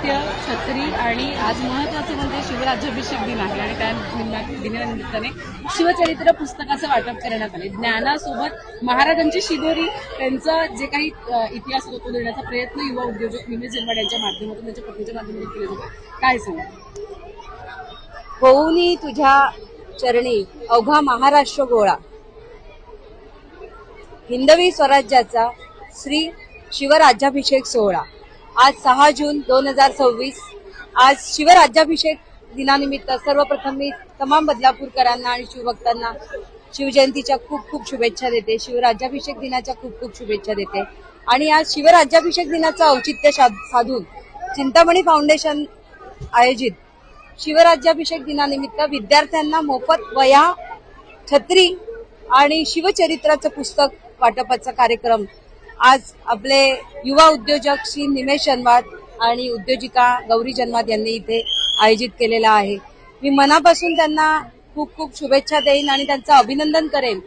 नृत्य, छत्री आणि आज महत्त्वाचं म्हणजे शिवराज्याभिषेक दिन आहे आणि त्या दिनानिमित्ताने शिवचरित्र पुस्तकाचं वाटप करण्यात आले. ज्ञानासोबत महाराजांची शिदोरी, त्यांचं जे काही इतिहास होतो तो देण्याचा प्रयत्न युवा उद्योजक निमेश जन्माड यांच्या माध्यमातून, त्यांच्या पत्नीच्या माध्यमातून केले जातो. काय सांगा? होऊनी तुझ्या चरणी अवघा महाराष्ट्र गोळा, हिंदवी स्वराज्याचा श्री शिवराज्याभिषेक सोहळा. आज 6 जून 2026. आज शिवराज्याभिषेक दिनानिमित्त सर्वप्रथम मी तमाम बदलापूरकरांना आणि शिवभक्तांना शिवजयंतीच्या खूप खूप शुभेच्छा देते. शिवराज्याभिषेक दिनाच्या खूप खूप शुभेच्छा देते. आणि आज शिवराज्याभिषेक दिनाचं औचित्य साधून चिंतामणी फाउंडेशन आयोजित शिवराज्याभिषेक दिनानिमित्त विद्यार्थ्यांना मोफत वह्या, छत्री आणि शिवचरित्राचं पुस्तक वाटपाचा कार्यक्रम आज आपले युवा उद्योजक श्री निमेश जन्माड आणि उद्योजिका गौरी जन्माड यांनी इथे आयोजित केलेला आहे. मी मनापासून त्यांना खूप खूप शुभेच्छा देईन आणि त्यांचं अभिनंदन करेन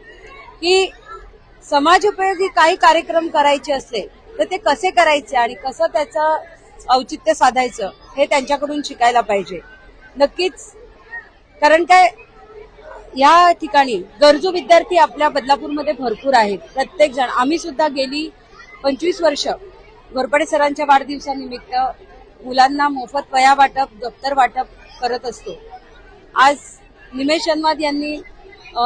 की समाजोपयोगी काही कार्यक्रम करायचे असले तर ते कसे करायचे आणि कसं त्याचं औचित्य साधायचं हे त्यांच्याकडून शिकायला पाहिजे. नक्कीच, कारण काय या ठिकाणी गरजू विद्यार्थी आपल्या बदलापूरमध्ये भरपूर आहेत. प्रत्येक जण, आम्ही सुद्धा गेली 25 वर्ष घोरपडे सरांच्या वाढदिवसानिमित्त मुलांना मोफत वह्या वाटप, दप्तर वाटप करत असतो. आज निमेश जन्माड यांनी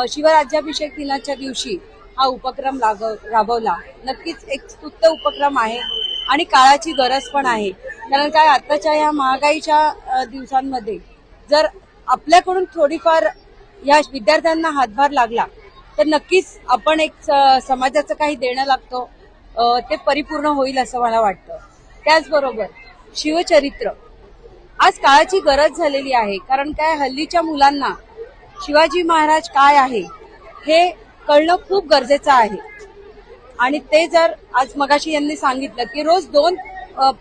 शिवराज्याभिषेक दिनाच्या दिवशी हा उपक्रम राबवला. नक्कीच एक स्तुत्य उपक्रम आहे आणि काळाची गरज पण आहे. कारण काय आताच्या या महागाईच्या दिवसांमध्ये जर आपल्याकडून थोडीफार या विद्यार्थ्यांना हातभार लागला तर नक्कीच आपण एक समाजाचं काही देणं लागतो ते परिपूर्ण होईल असं मला वाटतं. त्याचबरोबर शिवचरित्र आज काळाची गरज झालेली आहे. कारण काय हल्लीच्या मुलांना शिवाजी महाराज काय आहे हे कळणं खूप गरजेचं आहे. आणि ते जर आज मगाशी यांनी सांगितलं की रोज 2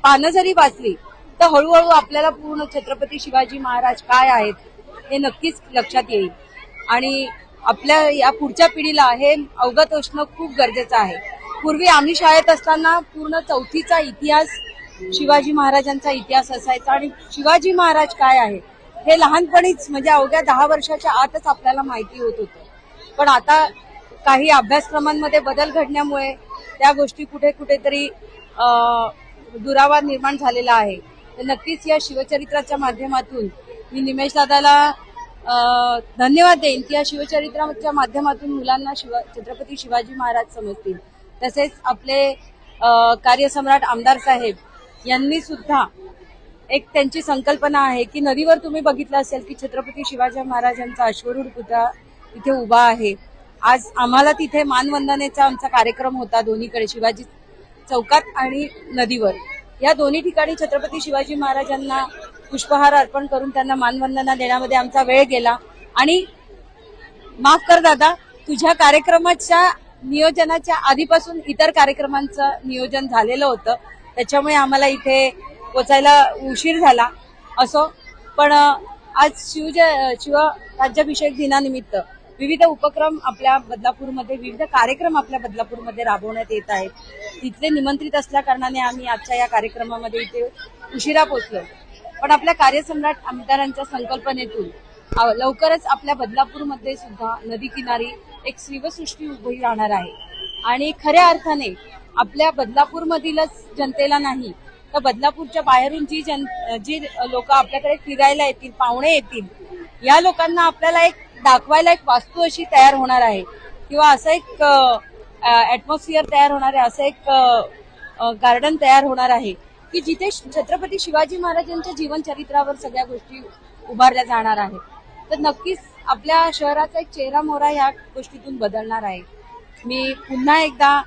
पानं जरी वाचली तर हळूहळू आपल्याला पूर्ण छत्रपती शिवाजी महाराज काय आहेत हे नक्कीच लक्षात येईल. आणि आपल्या या पुढच्या पिढीला हे अवगत असणं खूप गरजेचं आहे. पूर्वी आम्ही शाळेत असताना पूर्ण 4थीचा इतिहास, शिवाजी महाराजांचा इतिहास असायचा आणि शिवाजी महाराज काय आहे हे लहानपणीच म्हणजे अवघ्या 10 वर्षाच्या आतच आपल्याला माहिती होत होतं. पण आता काही अभ्यासक्रमांमध्ये बदल घडल्यामुळे त्या गोष्टी कुठेतरी दुरावा निर्माण झालेला आहे. तर नक्कीच या शिवचरित्राच्या माध्यमातून मी निमेश दादाला धन्यवाद देईन की या शिवचरित्राच्या माध्यमातून मुलांना छत्रपती शिवाजी महाराज समजतील. तसेच आपले कार्यसम्राट आमदार साहेब यांनी सुद्धा एक त्यांची संकल्पना आहे की नदीवर तुम्ही बघितलं असेल की छत्रपती शिवाजी महाराजांचा अश्वरूढ पुतळा तिथे उभा आहे. आज आम्हाला तिथे मानवंदनेचा आमचा कार्यक्रम होता दोन्हीकडे, शिवाजी चौकात आणि नदीवर. या दोन्ही ठिकाणी छत्रपती शिवाजी महाराजांना पुष्पहार अर्पण करून त्यांना मानवंदना देण्यामध्ये आमचा वेळ गेला. आणि माफ कर दादा, तुझ्या कार्यक्रमाच्या नियोजनाच्या आधीपासून इतर कार्यक्रमांचं नियोजन झालेलं होतं, त्याच्यामुळे आम्हाला इथे पोचायला उशीर झाला. असो, पण आज शिवराज्याभिषेक दिनानिमित्त विविध उपक्रम आपल्या बदलापूरमध्ये, विविध कार्यक्रम आपल्या बदलापूरमध्ये राबवण्यात येत आहेत. तिथले निमंत्रित असल्या कारणाने आम्ही आजच्या या कार्यक्रमामध्ये इथे उशिरा पोहोचलो. पण आपल्या कार्यसम्राट आमदारांच्या संकल्पनेतून लवकरच आपल्या बदलापूरमध्ये सुद्धा नदी किनारी एक शिवसृष्टी उभी राहणार आहे. आणि खऱ्या अर्थाने आपल्या बदलापूरमधीलच जनतेला नाही तर बदलापूरच्या बाहेरून जी लोक आपल्याकडे फिरायला येतील, पाहुणे येतील, या लोकांना आपल्याला एक दाखवायला एक वास्तू अशी तयार होणार आहे किंवा असं एक ऍटमॉस्फिअर तयार होणार आहे, असं एक गार्डन तयार होणार आहे की जिथे छत्रपती शिवाजी महाराजांच्या जीवनचरित्रावर सगळ्या गोष्टी उभारल्या जाणार आहेत. तर नक्कीच आपल्या शहराचा एक चेहरा मोहरा या गोष्टीतून बदलणार आहे. मी पुन्हा एकदा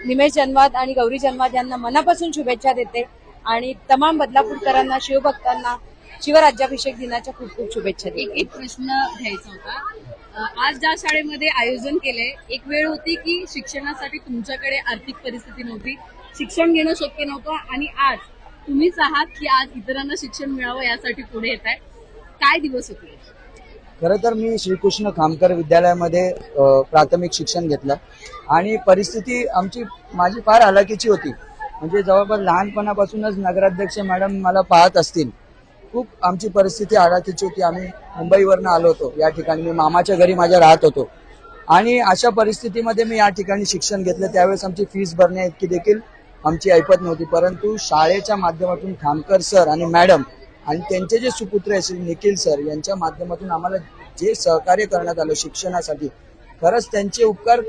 निमेश जन्माड आणि गौरी जन्माड यांना मनापासून शुभेच्छा देते आणि तमाम बदलापूरकरांना, शिवभक्तांना शिवराज्याभिषेक दिनाच्या खूप खूप शुभेच्छा देते. एक प्रश्न घ्यायचा होता. आज ज्या शाळेमध्ये आयोजन केलंय, एक वेळ होती की शिक्षणासाठी तुमच्याकडे आर्थिक परिस्थिती नव्हती, शिक्षण घेणं शक्य नव्हतं आणि आज तुम्हीच आहात की आज इतरांना शिक्षण मिळावं यासाठी पुढे येत आहे. काय दिवस होते? खरं तर मी श्रीकृष्ण खामकर विद्यालयामध्ये प्राथमिक शिक्षण घेतलं आणि परिस्थिती माझी फार हलाखीची होती. म्हणजे जवळपास लहानपणापासूनच नगराध्यक्ष मॅडम मला पाहत असतील. खूप आमची परिस्थिती आडातीची होती. आम्ही मुंबईवरनं आलो होतो या ठिकाणी. मी मामाच्या घरी माझ्या राहत होतो आणि अशा परिस्थितीमध्ये मी या ठिकाणी शिक्षण घेतलं. त्यावेळेस आमची फीस भरण्या इतकी देखील आमची ऐपत नव्हती, परंतु शाळेच्या माध्यमातून खामकर सर आणि मॅडम आणि त्यांचे जे सुपुत्र आहे श्री निखिल सर यांच्या माध्यमातून आम्हाला जे सहकार्य करण्यात आलं शिक्षणासाठी, खरंच त्यांचे उपकार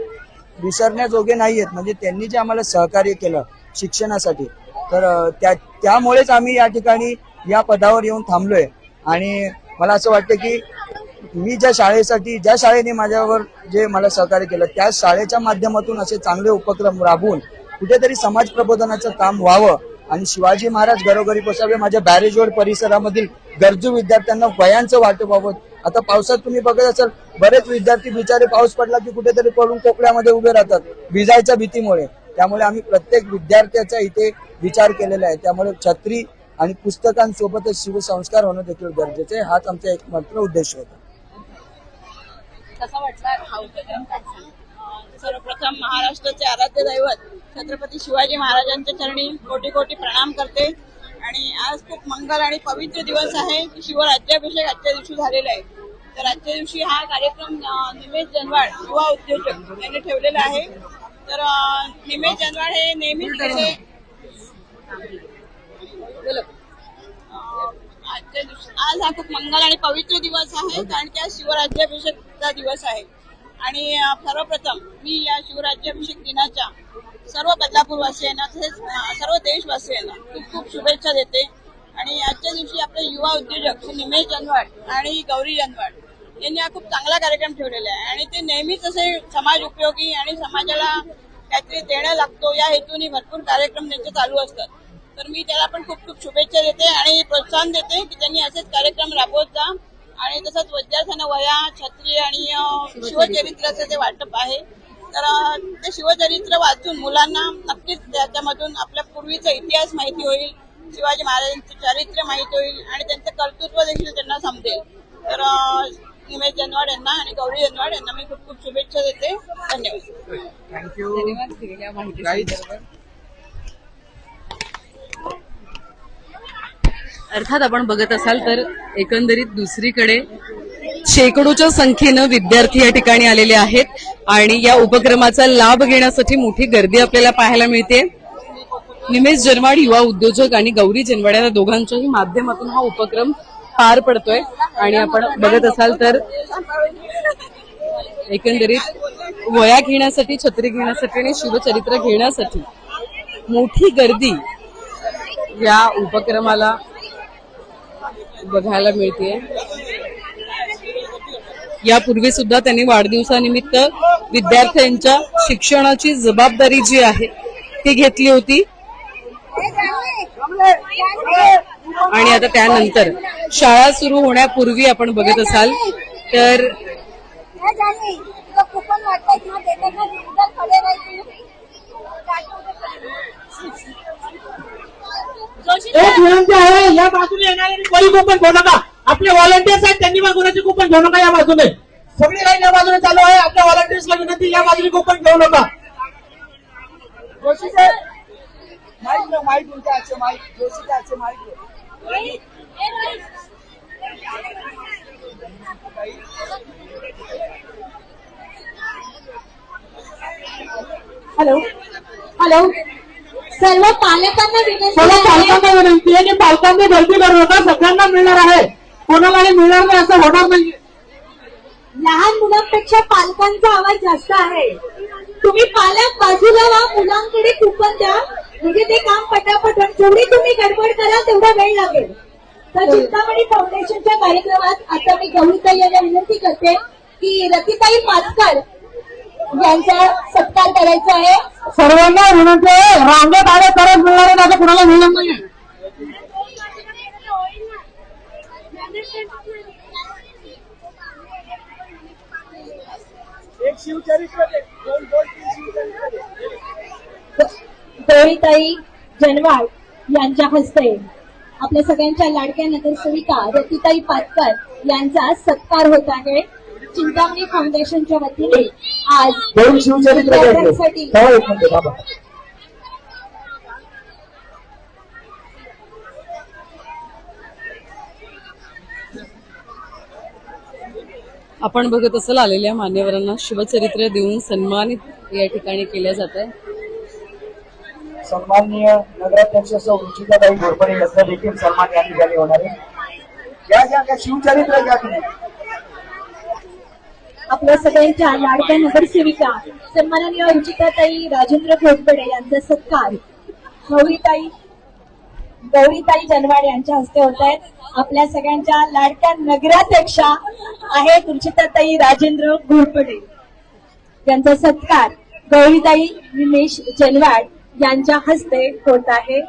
विसरण्याजोगे नाही आहेत. म्हणजे त्यांनी जे आम्हाला सहकार्य केलं शिक्षणासाठी, तर त्यामुळेच आम्ही या ठिकाणी या पदावर येऊन थांबलोय. आणि मला असं वाटतं की मी ज्या शाळेने माझ्यावर जे मला सहकार्य केलं त्या शाळेच्या माध्यमातून असे चांगले उपक्रम राबवून कुठेतरी समाज प्रबोधनाचं काम व्हावं आणि शिवाजी महाराज घरोघरी पोचावे, माझ्या बॅरेज रोड परिसरामधील गरजू विद्यार्थ्यांना वह्यांचं वाटप व्हावं. आता पावसात तुम्ही बघत असाल बरेच विद्यार्थी बिचारे पाऊस पडला की कुठेतरी पडून कोपऱ्यामध्ये उभे राहतात भिजायच्या भीतीमुळे. त्यामुळे आम्ही प्रत्येक विद्यार्थ्याचा इथे विचार केलेला आहे. त्यामुळे छत्री आणि पुस्तकांसोबतच शिवसंस्कार होणं देखील गरजेचं आहे. हाच आमचा एक मात्र उद्देश होता. कसा वाटला हा उपक्रम? सर्वप्रथम महाराष्ट्राचे आराध्य दैवत छत्रपती शिवाजी महाराजांच्या चरणी कोटी कोटी प्रणाम करते. आणि आज खूप मंगल आणि पवित्र दिवस आहे की शिवराज्याभिषेक आजच्या दिवशी झालेला आहे. तर आजच्या दिवशी हा कार्यक्रम निमेश जनवाड युवा उद्योजक यांनी ठेवलेला आहे. तर निमेश जनवाड हे नेहमीच असे आजच्या दिवशी आज हा खूप मंगल आणि पवित्र दिवस आहे, कारण की आज शिवराज्याभिषेकचा दिवस आहे. आणि सर्वप्रथम मी या शिवराज्याभिषेक दिनाच्या सर्व बदलापूरवासियांना तसेच सर्व देशवासियांना खूप खूप शुभेच्छा देते. आणि आजच्या दिवशी आपले युवा उद्योजक श्री निमेश जनवाड आणि गौरी जनवाड यांनी हा खूप चांगला कार्यक्रम ठेवलेला आहे. आणि ते नेहमीच असे समाज उपयोगी आणि समाजाला काहीतरी देणं लागतो या हेतूने भरपूर कार्यक्रम त्यांचे चालू असतात. तर मी त्याला पण खूप खूप शुभेच्छा देते आणि प्रोत्साहन देते की त्यांनी असेच कार्यक्रम राबवत जा. आणि तसंच विद्यार्थ्यांना वह्या, छत्री आणि शिवचरित्राचं जे वाटप आहे, तर ते शिवचरित्र वाचून मुलांना नक्कीच त्याच्यामधून आपल्या पूर्वीचा इतिहास माहिती होईल, शिवाजी महाराजांचे चरित्र माहिती होईल आणि त्यांचं कर्तृत्व देखील त्यांना समजेल. तर निमेश जनवाड यांना आणि गौरी जनवाड यांना मी खूप खूप शुभेच्छा देते. धन्यवाद. धन्यवाद दिलेल्या माहितीबद्दल. अर्थात आपण बघत असाल तर एकंदरीत दुसरीकडे शेकडोच्या संख्येनं विद्यार्थी या ठिकाणी आलेले आहेत आणि या उपक्रमाचा लाभ घेण्यासाठी मोठी गर्दी आपल्याला पाहायला मिळते. निमेश जनवाड युवा उद्योजक आणि गौरी जनवाड या दोघांच्याही माध्यमातून हा उपक्रम पार पडतोय. आणि आपण बघत असाल तर एकंदरीत वह्या घेण्यासाठी, छत्री घेण्यासाठी आणि शिवचरित्र घेण्यासाठी मोठी गर्दी या उपक्रमाला बघायला मिळते. यापूर्वी सुद्धा त्यांनी वाढदिवसानिमित्त विद्यार्थ्यांच्या शिक्षणाची जबाबदारी जी आहे ती घेतली होती. आणि आता त्यानंतर शाळा सुरू होण्यापूर्वी आपण बघत असाल तर एक विनंती आहे, या बाजूने येणारे कोणी कुपन घेऊ नका. आपले व्हॉलंटियर्स आहेत त्यांनी पण कोणाची कुपन घेऊ नका. या बाजूने सगळी लाईन या बाजूने चालू आहे. आपल्या व्हॉलंटियर्सला विनंती, या बाजूने कुपन घेऊ नका. जोशी सर माइक उनका अच्छे माइक जोशी का अच्छे माइक. हॅलो हॅलो सर्व पालकांना विनंती आहे की पालकांनी गर्दी करू नका. सगळ्यांना मिळणार आहे, कोणालाही मिळणार नाही असं होणार नाही. लहान मुलांपेक्षा पालकांचा आवाज जास्त आहे. तुम्ही पालक बाजूला व्हा, मुलांकडे कुपन द्या, म्हणजे ते काम पटापट. जेवढी तुम्ही गडबड कराल तेवढा वेळ लागेल. तर चिंतामणी फाउंडेशनच्या कार्यक्रमात आता मी गौरीताई यांना विनंती करते की रतिताई पाचकर यांचा सत्कार करायचा आहे. सर्वांना विनंती आहे, रांगेत आले तरच मिळणार आहे, आता कुणाला मिळणार नाही. एक शिवचरित्र गौरीताई जनवाड यांच्या हस्ते आपल्या सगळ्यांच्या लाडक्या नगरसेविका रतिताई पाटकर यांचा सत्कार होत आहे. चिंतामणी फाउंडेशनच्या वतीने आज शिवचरित्र विद्यार्थ्यांसाठी आपण बघत असाल आलेल्या मान्यवरांना शुभचरित्र देऊन सन्मानित या ठिकाणी केलं जात आहे. सन्माननीय नगराध्यक्ष सौ रुचिकाताई घोरपडे यांचा देखील सन्मान या ठिकाणी होणार आहे. या शिवचरित्र घ्या तुम्ही. आपल्या सगळ्यांच्या लाडक्या नगरसेविका सन्माननीय रुचिकाताई राजेंद्र घोरपडे यांचा सत्कार गौरीताई जनवाड यांच्या हस्ते होत आहेत. आपल्या सगळ्यांच्या लाडक्या नगराध्यक्षा आहेत रुचिकाताई राजेंद्र घोरपडे यांचा सत्कार गौरीताई निमेश जनवाड यांच्या हस्ते होत आहे.